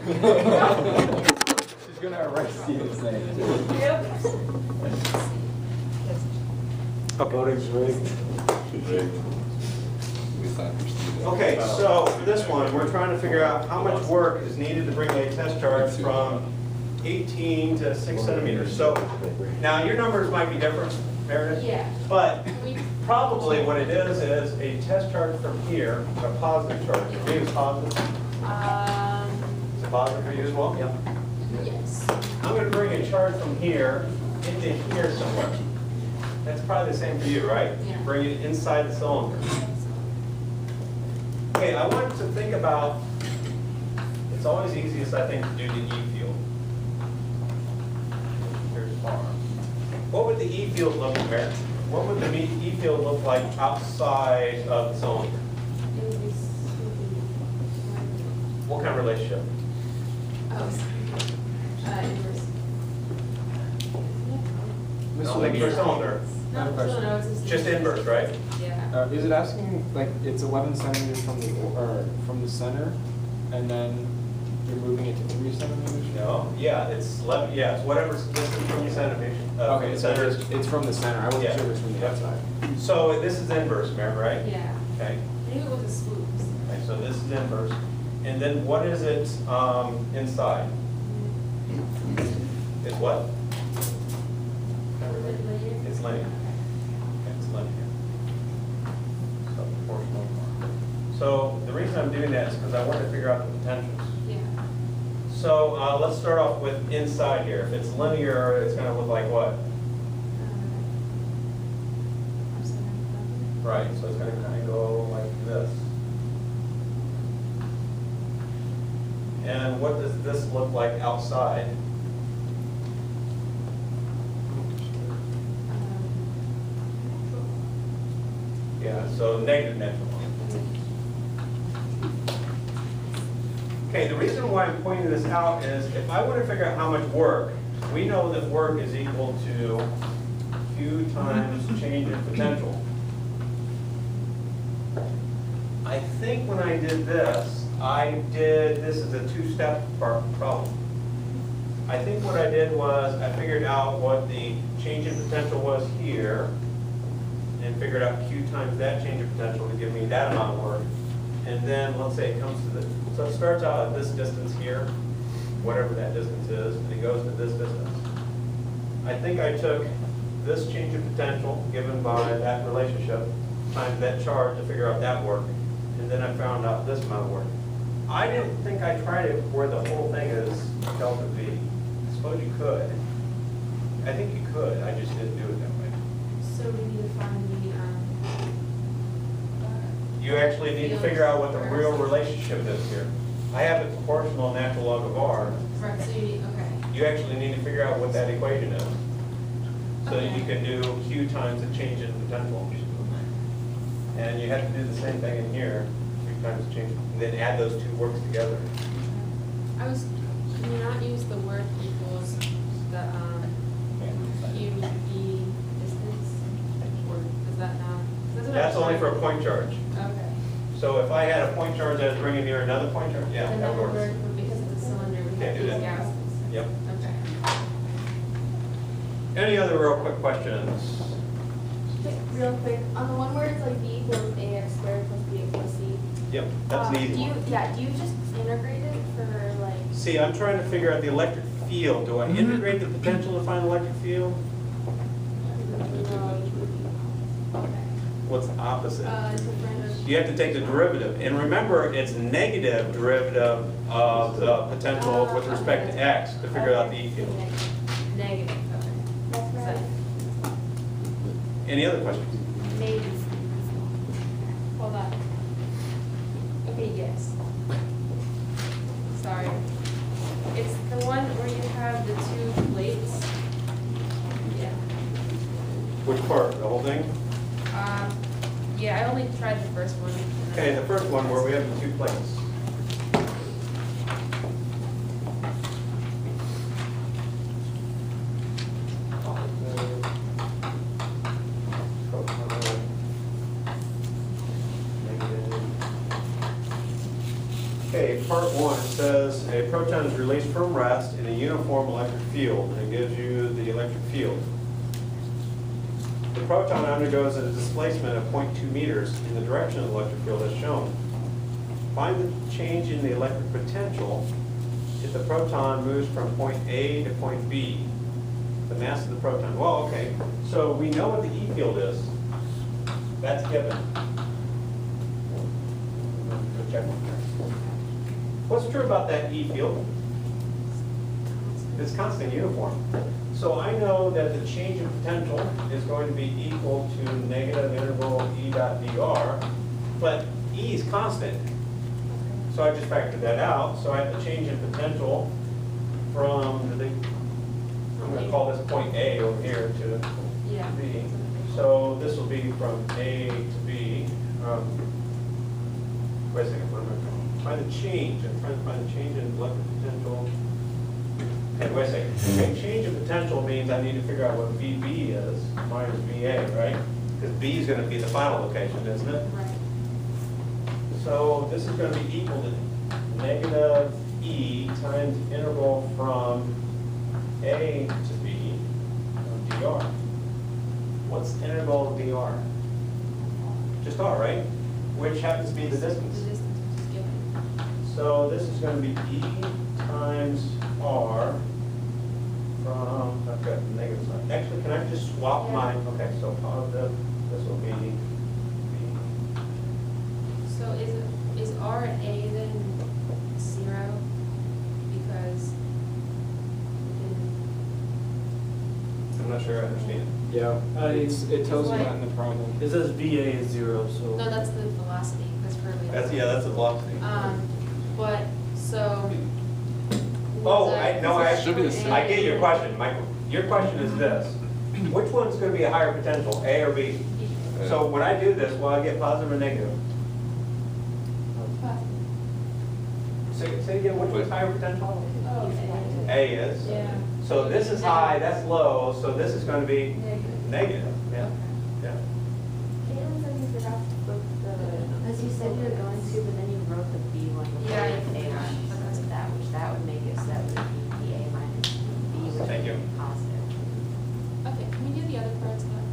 She's gonna arrest you and say it too. Yep. Voting's rigged. Rigged. We signed for Steve. Okay, so for this one, we're trying to figure out how much work is needed to bring a test charge from 18 to 6 centimeters. So now your numbers might be different, Meredith. Yeah. But probably what it is a test charge from here, a positive charge. For you, it's positive. Is it positive for you as well? Yep. Yes. I'm going to bring a charge from here into here somewhere. That's probably the same for you, right? Yeah. Bring it inside the cylinder. Okay, I want to think about, it's always easiest, I think, to do the E field. Here's R. What would the E field look like, Mary? What would the E field look like outside of the cylinder? What kind of relationship? Inverse. No, like per cylinder. No, it's Just inverse, right? Yeah. Is it asking, like, it's 11 centimeters from the center, and then you're moving it to 3 centimeters? No, yeah, it's 11, yeah, it's whatever's distance from your centimeter. Okay, so it's from the center. I wasn't Yeah. sure if it's from the outside. So this is inverse, remember, right? Yeah. Okay. Maybe it was the swoops. Okay, so this is inverse. And then what is it inside? It's what? It's linear. Okay, it's linear. So proportional. So the reason I'm doing that is because I want to figure out the potentials. Yeah. So let's start off with inside here. If it's linear, it's going to look like what? Right, so it's going to kind of go like this. And what does this look like outside? Yeah, so negative natural log. Okay, the reason why I'm pointing this out is if I want to figure out how much work, we know that work is equal to Q times change in potential. I think when I did this is a two-step problem. I think what I did was I figured out what the change in potential was here and figured out Q times that change in potential to give me that amount of work. And then let's say it comes to this. So it starts out at this distance here, whatever that distance is, and it goes to this distance. I think I took this change in potential given by that relationship times that charge to figure out that work. And then I found out this amount of work. I didn't think I tried it where the whole thing is delta V. I suppose you could. I think you could, I just didn't do it that way. So we need to find the, You actually need to figure out what the real relationship is here. I have it proportional natural log of R. right, so you need, okay. You actually need to figure out what that equation is. So that you can do Q times the change in potential. And you have to do the same thing in here, Q times the change, and then add those two works together. Can you not use the work equals the, QB distance? Or is that not? That's only for a point charge. Okay. So if I had a point charge that was bringing near another point charge, yeah, And that then works. because of the cylinder, we Can't have do these that. gases. Yep. Okay. Any other real quick questions? Real quick, on the one where it's like b equals ax squared plus bx plus c. Yep, that's the easy one. Do you just integrate it for like? See, I'm trying to figure out the electric field. Do I integrate the potential to find electric field? Okay. What's the opposite? Different. You have to take the derivative. And remember, it's negative derivative of the potential with respect to x to figure out the E field. Negative, okay. That's right. Any other questions? Maybe. Hold on. Okay, yes. Sorry. It's the one where you have the two plates. Yeah. Which part? The whole thing? Yeah, I only tried the first one. Okay, the first one where we have the two plates. Okay, part 1, it says a proton is released from rest in a uniform electric field, and it gives you the electric field. The proton undergoes a displacement of 0.2 meters in the direction of the electric field as shown. Find the change in the electric potential if the proton moves from point A to point B. The mass of the proton. Well, okay, so we know what the E field is. That's given. Check. What's true about that E field? It's constant uniform. So I know that the change in potential is going to be equal to negative integral E dot dr, but E is constant. So I just factored that out. So I have the change in potential from the, I'm going to call this point A over here to Yeah. B. So this will be from A to B. Wait a second, what am I doing? Find the change. I'm trying to find the change in electric potential. Okay, wait a second. Okay, change in potential means I need to figure out what VB is minus VA, right? Because B is going to be the final location, isn't it? Right. So this is going to be equal to negative E times integral from A to B of dr. What's integral of dr? Just r, right? Which happens to be the The distance. distance which is given. So this is going to be E times r from, I've got the negative sign. Actually, can I just swap Yeah. mine? Okay, so positive, this will be B. So is R and A then 0? Because I'm not sure I understand. Yeah, it tells you like- that in the problem. It says VA is 0, so. no, that's the velocity. That's currently. That's the velocity. But so. Oh, was that- no, is Should be the that same. I get your question, Michael. Your question is this: which one's going to be a higher potential, A or B? So when I do this, will I get positive or negative? Say again, which one's higher potential? Oh, A is. Yeah. So this is high, that's low, so this is going to be negative. Yeah. Yeah. Caitlin said you forgot to put the. Because you said you were going to, but then you wrote the B one before Yeah, the A I forgot. one, because of that, which that would make it so that would be A minus B, which would Thank you. be positive. Okay, can we do the other parts of that?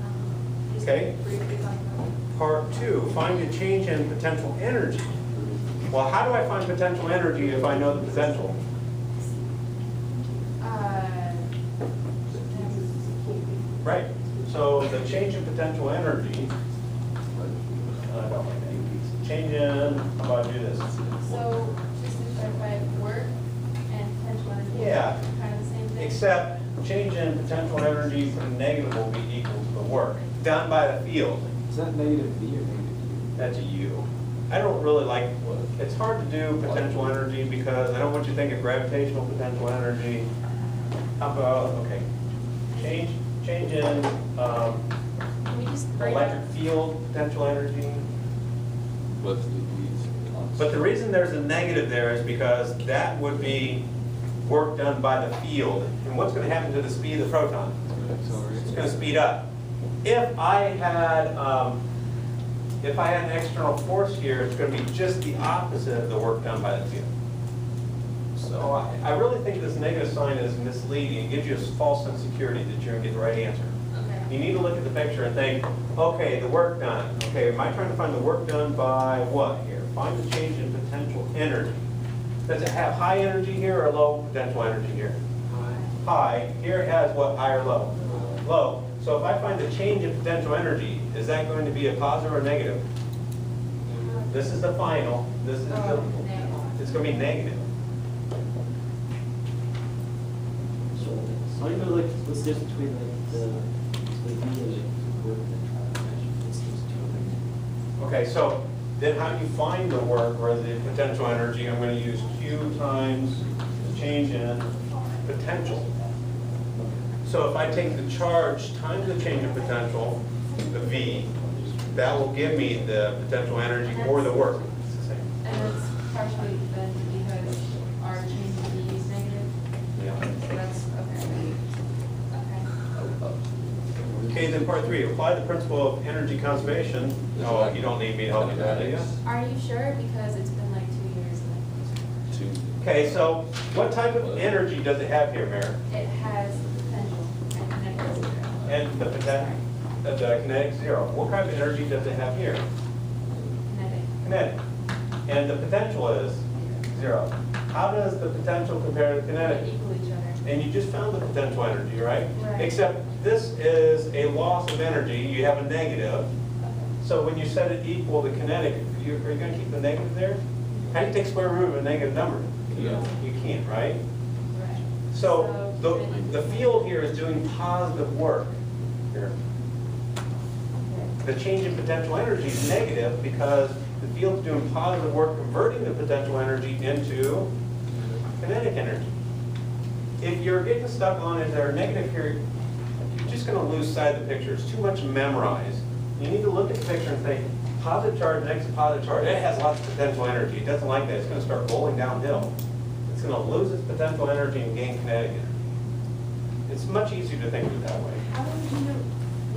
Just Okay. briefly talk about it. Part 2, find the change in potential energy. Well, how do I find potential energy if I know the potential? Right. So the change in potential energy, change in, how about I do this? So, just to clarify, work and potential energy. Yeah. Kind of the same thing. Except change in potential energy from negative will be equal to the work done by the field. Is that negative V or negative U? That's a U. I don't really like, it's hard to do potential energy because I don't want you to think of gravitational potential energy. How about, okay, change in Can we just break electric field potential energy. What's the E's? But the reason there's a negative there is because that would be work done by the field. And what's going to happen to the speed of the proton? It's going to speed up. If I had an external force here, it's going to be just the opposite of the work done by the field. So I really think this negative sign is misleading. It gives you a false sense of security that you're going to get the right answer. Okay. You need to look at the picture and think, okay, the work done. Okay, am I trying to find the work done by what here? Find the change in potential energy. Does it have high energy here or low potential energy here? High. Here it has what, high or low? Low. So if I find the change in potential energy, is that going to be a positive or negative? This is the final. This is the, it's going to be negative. So I know, like, what's the difference between like the V and the work and the it's just two. Okay, so then how do you find the work or the potential energy? I'm going to use Q times the change in potential. So if I take the charge times the change in potential, the V, that will give me the potential energy or the work. It's the same. And it's partially then because our change in B is negative, Yeah. so that's, okay. Okay. Okay, then part 3, apply the principle of energy conservation. Oh, you don't need me to help you with that, do you? Are you sure? Because it's been like 2 years. Okay, so what type of energy does it have here, Mayor? It has potential and kinetic zero. And the potential, the kinetic zero. What kind of energy does it have here? Kinetic. Kinetic. And the potential is zero. How does the potential compare to the They kinetic? equal each other. And you just found the potential energy, right? Right. Except this is a loss of energy. You have a negative. Okay. So when you set it equal to kinetic, are you going to keep the negative there? How do you take square root of a negative number? Yeah. You can't, right? Right. So the field here is doing positive work here. The change in potential energy is negative because the field's doing positive work converting the potential energy into kinetic energy. If you're getting stuck on is there a negative here, you're just going to lose sight of the picture. It's too much to memorize. You need to look at the picture and think, positive charge next to positive charge, it has lots of potential energy. It doesn't like that. It's going to start rolling downhill. It's going to lose its potential energy and gain kinetic energy. It's much easier to think of it that way. How would you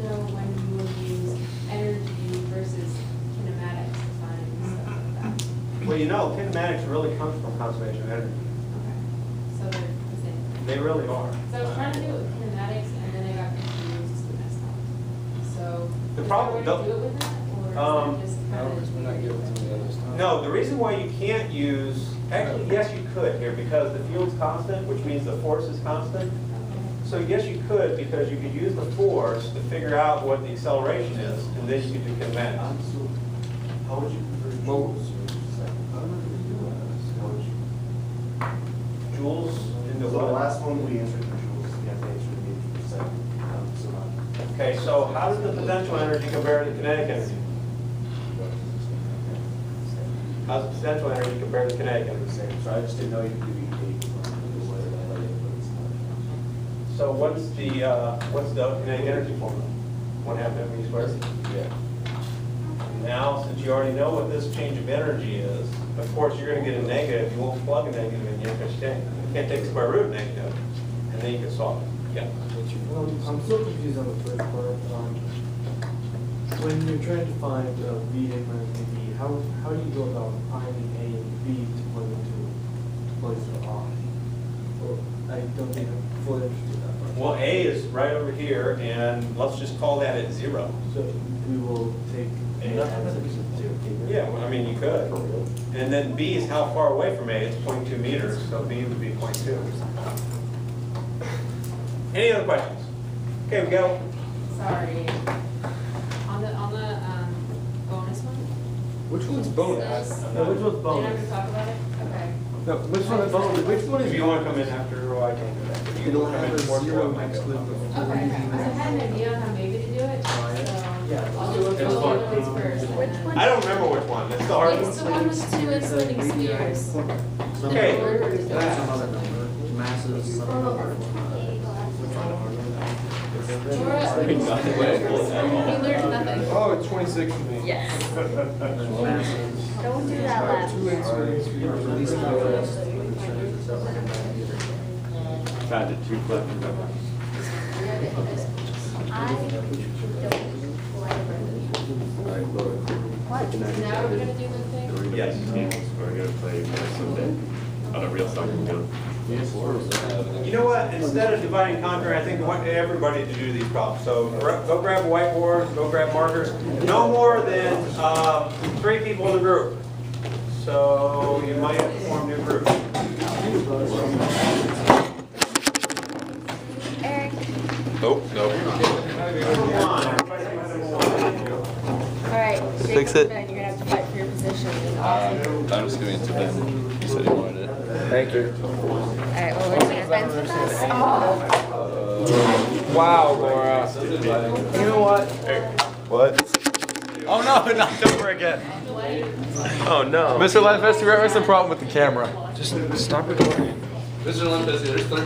know when you will use energy versus kinematics to find stuff like that? Well, you know, kinematics really comes from conservation of energy. Okay. So they're the same. They really are. So I was trying to do it with kinematics and then I got confused and messed up. So, The is problem- there a way to do it with that? Or is that just No, kind because we're not giving it to the other stuff. No, the reason why you can't use, actually, yes, you could here, because the field's constant, which means the force is constant. So yes, you could, because you could use the force to figure out what the acceleration is, and then you could do kinematics. How would you convert joules? How would you? Joules into So the what? last one we answered for joules, we have to answer the %. So not. Okay, so how does the potential energy compare to the kinetic energy? How does the potential energy compare to the kinetic energy? So I just didn't know you could do EK. So what's the kinetic energy formula? 1/2 mv squared? Yeah. Now, since you already know what this change of energy is, of course, you're going to get a negative. You won't plug a negative in here because you can't take the square root of negative, and then you can solve it. Yeah. I'm so confused on the first part. When you're trying to find V A minus VB, how do you go about finding A and B to plug into place of I? Or I don't think I'm fully understood that part. Well, A is right over here, and let's just call that at 0. So we will take A as a 0. Yeah, well, I mean, you could. And then B is how far away from A? It's 0.2 meters, so B would be 0.2. Any other questions? Okay, we go. Sorry. On the bonus one? Which one's bonus? No, which one's You're not bonus? gonna talk about it? Okay. No, which one is bonus? Which one If is? you want to come in after, well, I can do that. If you It'll want to come have in a before, 0 I might next go. to it. Okay, I had an idea on how maybe to do it, so Yeah. I'll do it It's fun. first. Which one? I don't remember which one. It's the hard It's one. the one with two insulating spheres. Okay. That's another number. Massive. Laura, we learned nothing. Oh, it's 26 to me. Yes. Don't do that last. Two insulin spheres. Found it too clever. I don't What? Now we're gonna do the thing? Yes. We're gonna play someday on a real soccer field. You know what? Instead of divide and conquer, I think I want everybody to do these problems. So go grab a whiteboard, go grab markers. No more than 3 people in the group. So you might have to form new groups. Eric, Oh, no. Come on, everybody. all right. Fix Jacob, it. Ben, you're gonna have to fight for your position. I'm just giving it to Ben. He said he wanted it. Thank you. All right, well, we're gonna Ben's with us. Wow, Laura. You know what? What? Oh no, not over again. Oh no. Mr. Lanfester, we're having some problem with the camera. Just stop recording. Mr. Limpes, there's 13